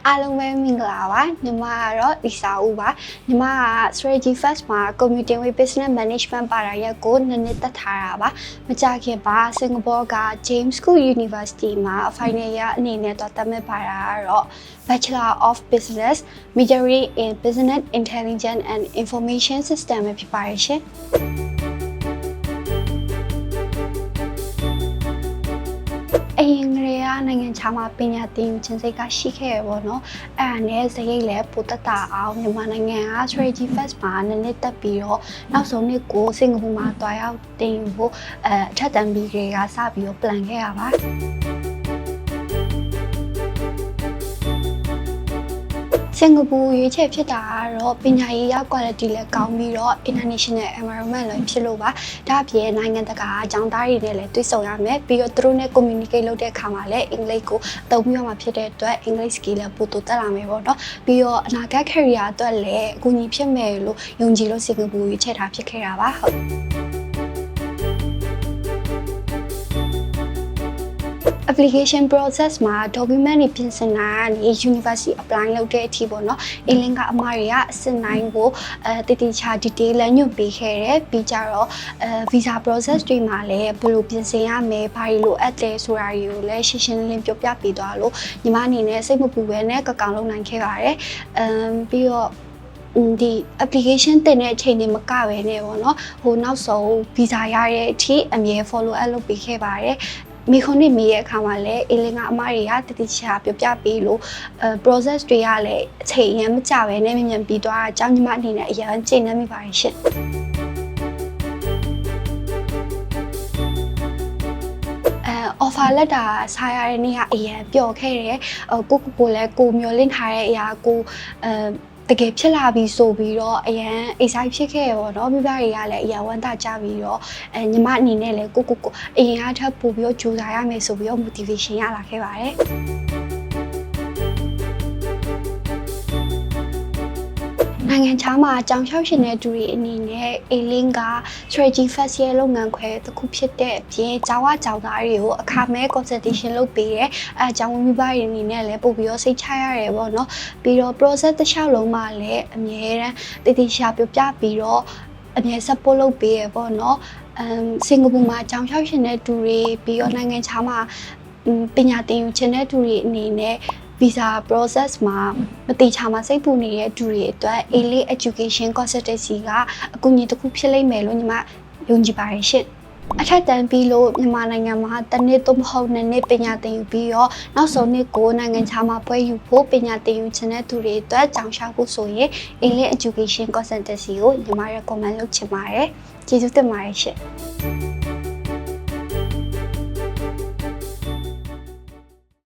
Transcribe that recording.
အားလုံးပဲမင်္ဂလာပါညီမကတော့လီစာဦးပါညီမက strategy first မှာ community with business management ပါတာရက်ကိုနှစ်တက်ထားတာပါမကြခင်ပါစင်ကာပူက James Cook University မှာ final year အနေနဲ့တော့တက်မဲ့ပါတာကတော့ Bachelor of Business majoring in Business Intelligence and Information System ပဲဖြစ်ပါတယ်ရှင်အရင်ကလေးကနိုင်ငံခြားမှာပညာသင်ယူခြင်းစိတ်ကရှိခဲ့ရပေါ့နော်အဲ့ဒါနဲ့စရိတ်လည်းပိုတက်တာအောင်မြန်မာနိုင်ငံက strategy first မှာနှစ်တက်ပြီးတော့နောက်ဆုံးနှစ်ကိုစင်ကာပူမှာတွားရောက်သင်ယူဖို့အထက်တန်းပြီးကလေးကစပြီးတော့ plan ခဲ့ရပါစင်ကာပူရွေးချယ်ဖြစ်တာကတော့ပညာရေးရ quality လည်းကောင်းပြီးတော့ international environment လည်းဖြစ်လို့ပါဒါအပြင်နိုင်ငံတကာအကြောင်းသားတွေနဲ့လည်းတွေ့ဆုံရမယ်ပြီးတော့သူတို့နဲ့ communicate လုပ်တဲ့အခါမှာလည်းအင်္ဂလိပ်ကိုအသုံးပြုရမှာဖြစ်တဲ့အတွက် English skill လည်းပိုတိုးတက်လာမယ်ပေါ့နော်ပြီးတော့အနာဂတ် career အတွက်လည်းအကူအညီဖြစ်မယ်လို့ယုံကြည်လို့စင်ကာပူရွေးချယ်တာဖြစ်ခဲ့တာပါဟုတ်application process မှာ document တွေပြင်ဆင်တာကနေ university apply လုပ်တဲ့အထိပေါ့နော်အင်လင်းကအမတွေကအစစ်နိုင်ကိုတည်တည်ချာ detail လမ်းညွှန်ပေးခဲ့တယ်ပြီးကြတော့ visa process တွေမှာလည်းဘယ်လိုပြင်ဆင်ရမယ်ဘာတွေလိုအပ်တယ်ဆိုတာတွေကိုလည်းရှင်းရှင်းလင်းလင်းပြောပြပေးသွားလို့ညီမအနေနဲ့စိတ်မပူပဲနဲ့ကောင်လုပ်နိုင်ခဲ့ပါတယ်ပြီးတော့ဒီ application တင်တဲ့အချိန်တွေမကပဲနဲ့ပေါ့နော်ဟိုနောက်ဆုံး visa ရတဲ့အထိအမြဲ follow up လုပ်ပေးခဲ့ပါတယ်မိခွန်းနေမိရဲ့အခါမှာလည်းအလင်းကအမတွေကတတိချာပြပြပေးလို့process တွေကလည်းအချိန်ရမ်းမကြပဲနဲ့မြန်ပြီးသွားတာကြောင့်ညီမအနေနဲ့အရင်ချိန်နေမိပါတယ်ရှင့်offer letter စာရတဲ့နေ့ကအရင်ပျော်ခဲ့တယ်ကိုလည်းကိုမျောလင့်ထားတဲ့အရာကိုတကယ်ဖြစ်လာပြီဆိုပြီးတော့အရန် excite ဖြစ်ခဲ့ရပေါ့နော်မိဘတွေကလည်းအရန်ဝမ်းသာကြပြီးတော့ညီမအနေနဲ့လည်းကိုအရင်ကထပ်ပို့ပြီးတော့ကြိုးစားရမယ်ဆိုပြီးတော့ motivation ရလာခဲ့ပါတယ်နိုင်ငံခြားမှာအကြောင်းလျှောက်ရှင်တဲ့သူတွေအနေနဲ့အလင်းက strategy first ရဲ့လုပ်ငန်းခွဲတစ်ခုဖြစ်တဲ့အပြင်ကျောင်းသားတွေကိုအခမဲ့ consultation လုပ်ပေးတယ်အဲအကြောင်းမိဘတွေအနေနဲ့လည်းပို့ပြီးတော့စိတ်ချရတယ်ပေါ့နော်ပြီးတော့ process တစ်လျှောက်လုံးမှာလည်းအမြဲတမ်းတည်တည်ရှာပြပြပြီးတော့အမြဲ support လုပ်ပေးရပေါ့နော်စင်ကာပူမှာအကြောင်းလျှောက်ရှင်တဲ့သူတွေပြီးတော့နိုင်ငံခြားမှာပညာသင်ယူချင်တဲ့သူတွေအနေနဲ့ visa process မှာမတိချာမှာစိတ်ပူနေတဲ့သူတွေအတွက် elite education consultancy ကအကူအညီတစ်ခုဖြစ်လိမ့်မယ်လို့ညီမယုံကြည်ပါတယ်ရှင့်အထက်တန်းပြီးလို့မြန်မာနိုင်ငံမှာတစ်နှစ်သို့မဟုတ်နှစ်နှစ်ပညာသင်ယူပြီးတော့နောက်ဆုံးနှစ်ကိုနိုင်ငံခြားမှာပွဲယူဖို့ပညာသင်ယူချင်တဲ့သူတွေအတွက်ကြောင်းလျှောက်ဖို့ဆိုရင် elite education consultancy ကိုညီမ recommend လုပ်ချင်ပါတယ်ကျေးဇူးတင်ပါတယ်ရှင့်